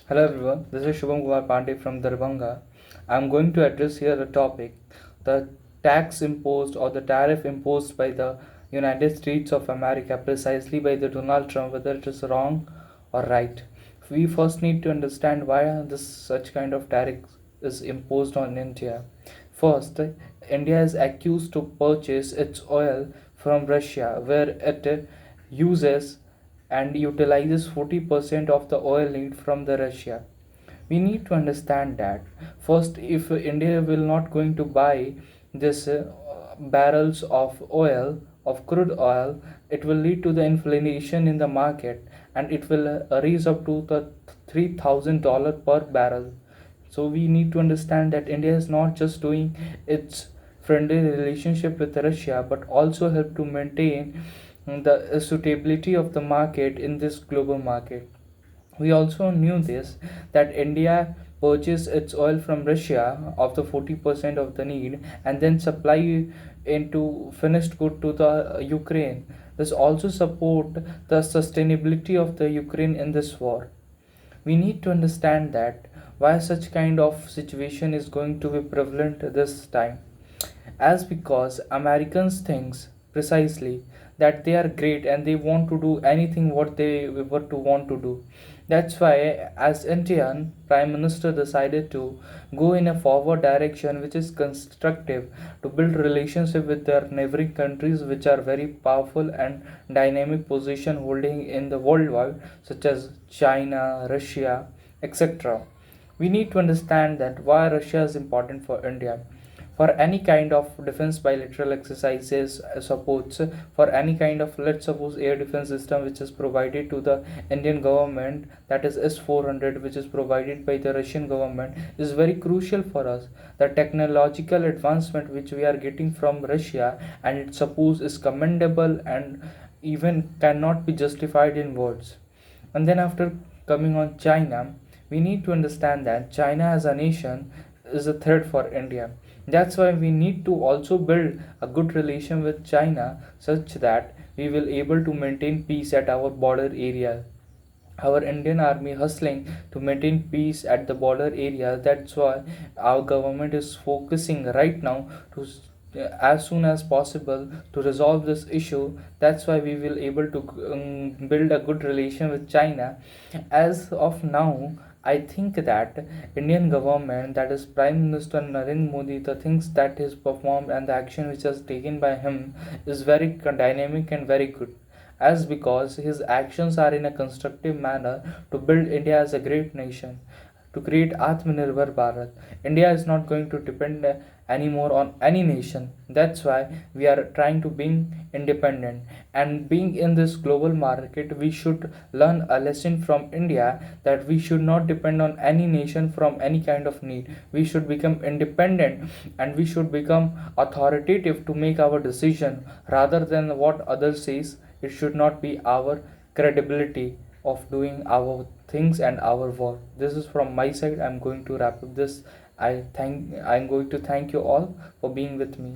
Hello everyone, this is Shubham Kumar Pandey from Darbhanga. I'm going to address here a topic, the tax imposed or the tariff imposed by the United States of America precisely by the Donald Trump, whether it is wrong or right. We first need to understand why this such kind of tariff is imposed on India. First, India is accused to purchase its oil from Russia, where it uses and utilizes 40% of the oil need from the Russia. We need to understand that first, if India will not going to buy this barrels of oil, of crude oil, it will lead to the inflation in the market, and it will raise up to the $3,000 per barrel. So we need to understand that India is not just doing its friendly relationship with Russia, but also help to maintain the suitability of the market in this global market. We also knew this, that India purchased its oil from Russia of the 40% of the need and then supply into finished good to the Ukraine. This also support the sustainability of the Ukraine in this war. We need to understand that why such kind of situation is going to be prevalent this time, as because Americans thinks precisely that they are great and they want to do anything what they were to want to do. That's why as Indian Prime Minister decided to go in a forward direction which is constructive to build relationship with their neighboring countries which are very powerful and dynamic position holding in the worldwide, such as China, Russia, etc. We need to understand that why Russia is important for India. For any kind of defense bilateral exercises supports, for any kind of, let's suppose, air defense system which is provided to the Indian government, that is S-400, which is provided by the Russian government, is very crucial for us. The technological advancement which we are getting from Russia, and it suppose is commendable and even cannot be justified in words. And then after coming on China, we need to understand that China as a nation is a threat for India. That's why we need to also build a good relation with China such that we will able to maintain peace at our border area. Our Indian army hustling to maintain peace at the border area. That's why our government is focusing right now to as soon as possible to resolve this issue. That's why we will able to build a good relation with China. As of now, I think that Indian government, that is Prime Minister Narendra Modi, the things that is performed and the action which is taken by him is very dynamic and very good, as because his actions are in a constructive manner to build India as a great nation, to create Atmanirbhar Bharat. India is not going to depend anymore on any nation. That's why we are trying to being independent. And being in this global market, we should learn a lesson from India that we should not depend on any nation from any kind of need. We should become independent and we should become authoritative to make our decision rather than what others says. It should not be our credibility of doing our things and our work. This is from my side. I'm going to wrap up this. I'm going to thank you all for being with me.